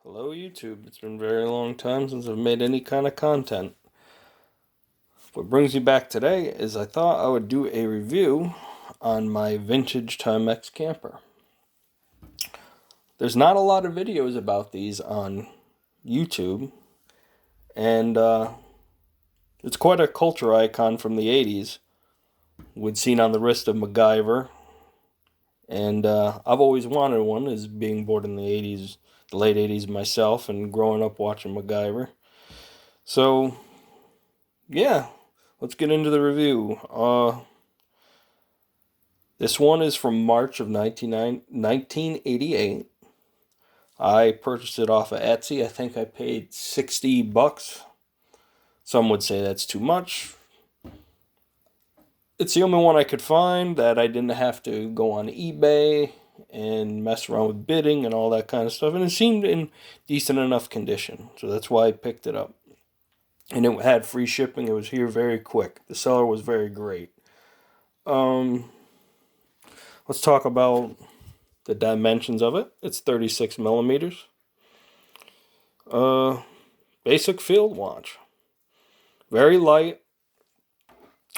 Hello YouTube, it's been a very long time since I've made any kind of content. What brings me back today is I thought I would do a review on my vintage Timex camper. There's not a lot of videos about these on YouTube, and it's quite a culture icon from the 80s, with seen on the wrist of MacGyver, and I've always wanted one, as being born in the 80s, the late 80s myself, and growing up watching MacGyver. So, yeah, let's get into the review. This one is from March of 1988. I purchased it off of Etsy. I think I paid $60. Some would say that's too much. It's the only one I could find that I didn't have to go on eBay and mess around with bidding and all that kind of stuff. And it seemed in decent enough condition. So that's why I picked it up. And it had free shipping. It was here very quick. The seller was very great. Let's talk about the dimensions of it. It's 36 millimeters. Basic field watch. Very light.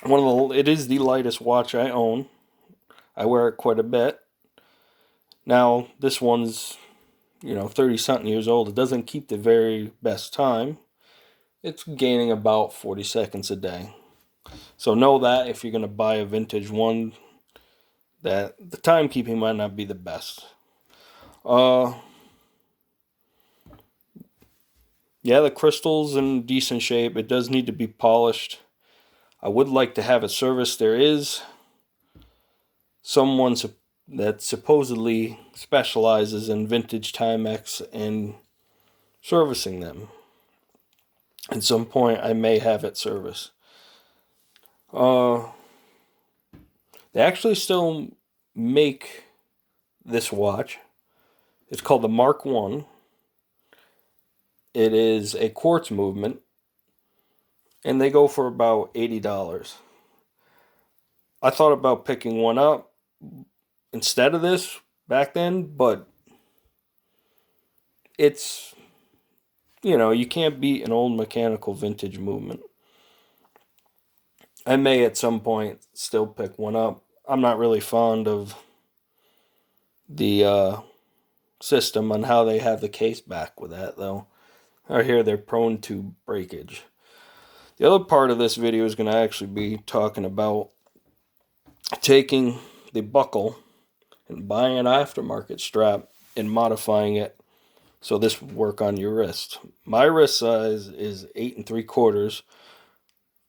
It is the lightest watch I own. I wear it quite a bit. Now, this one's, 30-something years old. It doesn't keep the very best time. It's gaining about 40 seconds a day. So know that if you're going to buy a vintage one, that the timekeeping might not be the best. Yeah, the crystal's in decent shape. It does need to be polished. I would like to have it serviced. There is someone that supposedly specializes in vintage Timex and servicing them. At some point, I may have it serviced. They actually still make this watch. It's called the Mark 1. It is a quartz movement, and they go for about $80. I thought about picking one up instead of this back then, but it's, you can't beat an old mechanical vintage movement. I may at some point still pick one up. I'm not really fond of the system on how they have the case back with that, though. I hear they're prone to breakage. The other part of this video is going to actually be talking about taking the buckle and buying an aftermarket strap and modifying it so this would work on your wrist. My wrist size is 8 3/4,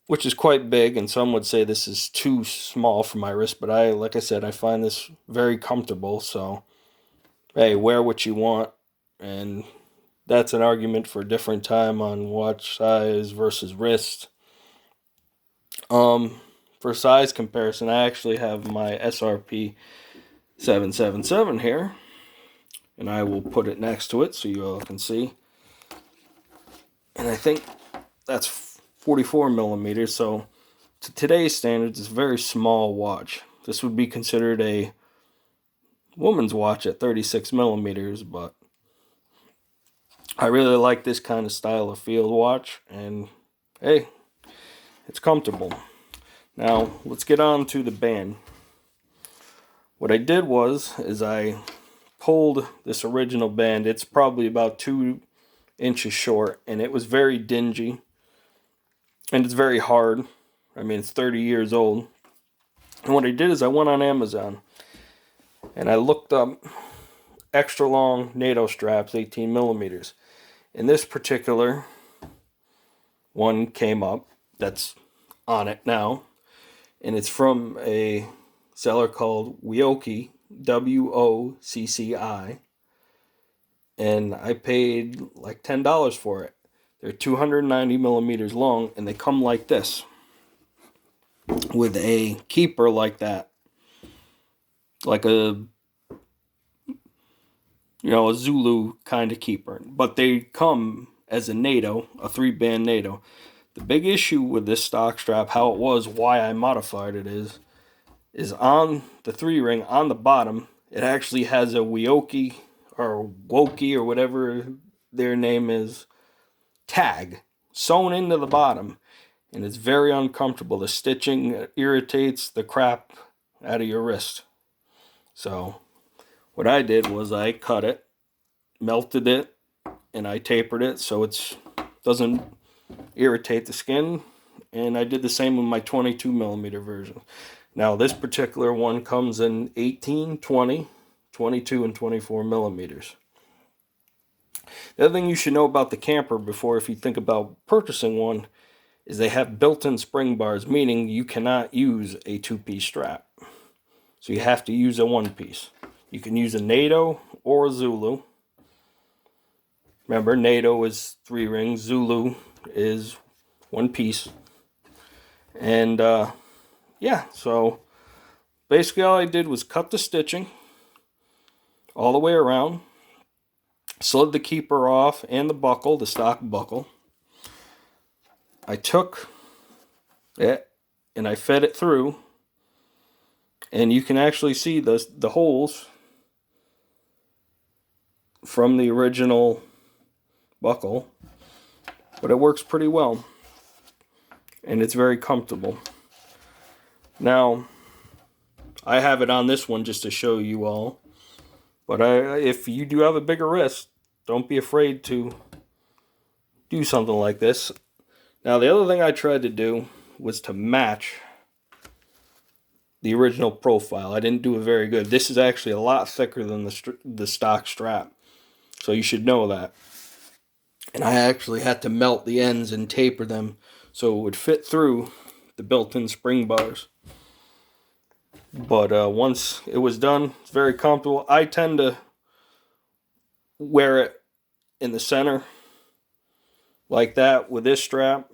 which is quite big, and some would say this is too small for my wrist, but like I said, I find this very comfortable. So, hey, wear what you want, and that's an argument for a different time on watch size versus wrist. For size comparison, I actually have my SRP 777 here, and I will put it next to it so you all can see. And I think that's 44 millimeters, so to today's standards, it's a very small watch. This would be considered a woman's watch at 36 millimeters, but I really like this kind of style of field watch, and hey, it's comfortable. Now, let's get on to the band. What I did is I pulled this original band. It's probably about 2 inches short, and it was very dingy, and it's very hard. I mean, it's 30 years old. And what I did is I went on Amazon, and I looked up extra long NATO straps, 18 millimeters. And this particular one came up that's on it now, and it's from a seller called Wocci, Wocci, and I paid like $10 for it. They're 290 millimeters long, and they come like this with a keeper like that, like a Zulu kind of keeper, but they come as a NATO, a 3-band NATO. The big issue with this stock strap, how it was, why I modified it is on the 3-ring on the bottom, it actually has a Wocci or whatever their name is tag, sewn into the bottom. And it's very uncomfortable. The stitching irritates the crap out of your wrist. So what I did was I cut it, melted it, and I tapered it so it doesn't irritate the skin. And I did the same with my 22 millimeter version. Now this particular one comes in 18, 20, 22, and 24 millimeters. The other thing you should know about the camper before, if you think about purchasing one, is they have built-in spring bars, meaning you cannot use a two-piece strap. So you have to use a one-piece. You can use a Nato or a Zulu. Remember, Nato is 3 rings, Zulu is one piece. And yeah, so basically all I did was cut the stitching all the way around, slid the keeper off and the buckle, the stock buckle. I took it and I fed it through, and you can actually see the holes from the original buckle, but it works pretty well and it's very comfortable. Now I have it on this one just to show you all, but if you do have a bigger wrist, don't be afraid to do something like this. Now the other thing I tried to do was to match the original profile. I didn't do it very good. This is actually a lot thicker than the stock strap, so you should know that. And I actually had to melt the ends and taper them so it would fit through the built-in spring bars. But once it was done, it's very comfortable. I tend to wear it in the center like that with this strap.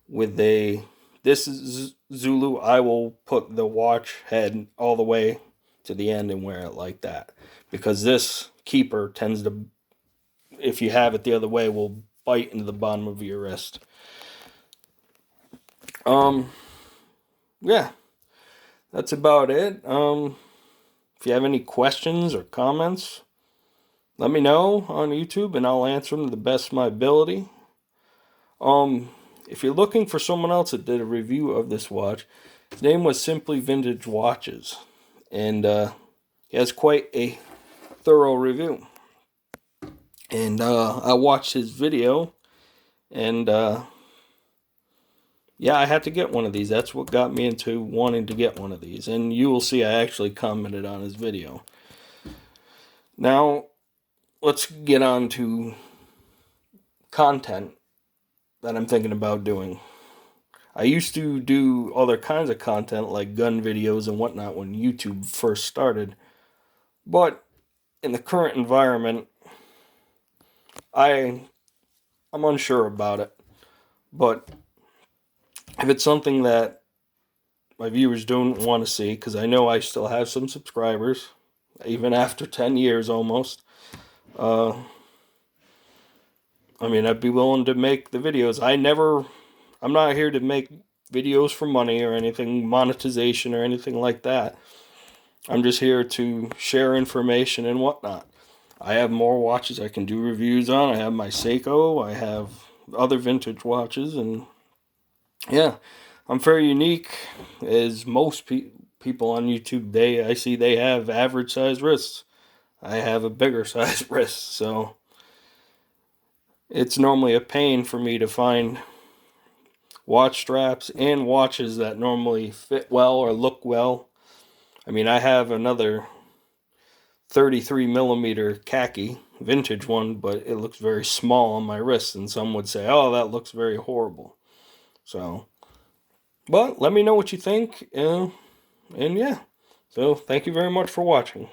With this is Zulu, I will put the watch head all the way to the end and wear it like that, because this keeper tends to, if you have it the other way, will bite into the bottom of your wrist. Yeah, that's about it. If you have any questions or comments, let me know on YouTube and I'll answer them to the best of my ability. If you're looking for someone else that did a review of this watch, his name was Simply Vintage Watches, and he has quite a thorough review. And I watched his video, and yeah, I had to get one of these. That's what got me into wanting to get one of these. And you will see I actually commented on his video. Now, let's get on to content that I'm thinking about doing. I used to do other kinds of content like gun videos and whatnot when YouTube first started. But in the current environment, I'm unsure about it. But if it's something that my viewers don't want to see, because I know I still have some subscribers, even after 10 years almost, I mean, I'd be willing to make the videos. I'm not here to make videos for money or anything, monetization or anything like that. I'm just here to share information and whatnot. I have more watches I can do reviews on. I have my Seiko. I have other vintage watches. And yeah, I'm very unique, as most people on YouTube, I see they have average size wrists. I have a bigger size wrist, so it's normally a pain for me to find watch straps and watches that normally fit well or look well. I mean, I have another 33 millimeter khaki vintage one, but it looks very small on my wrist, and some would say, oh, that looks very horrible. So, but let me know what you think, and yeah. So, thank you very much for watching.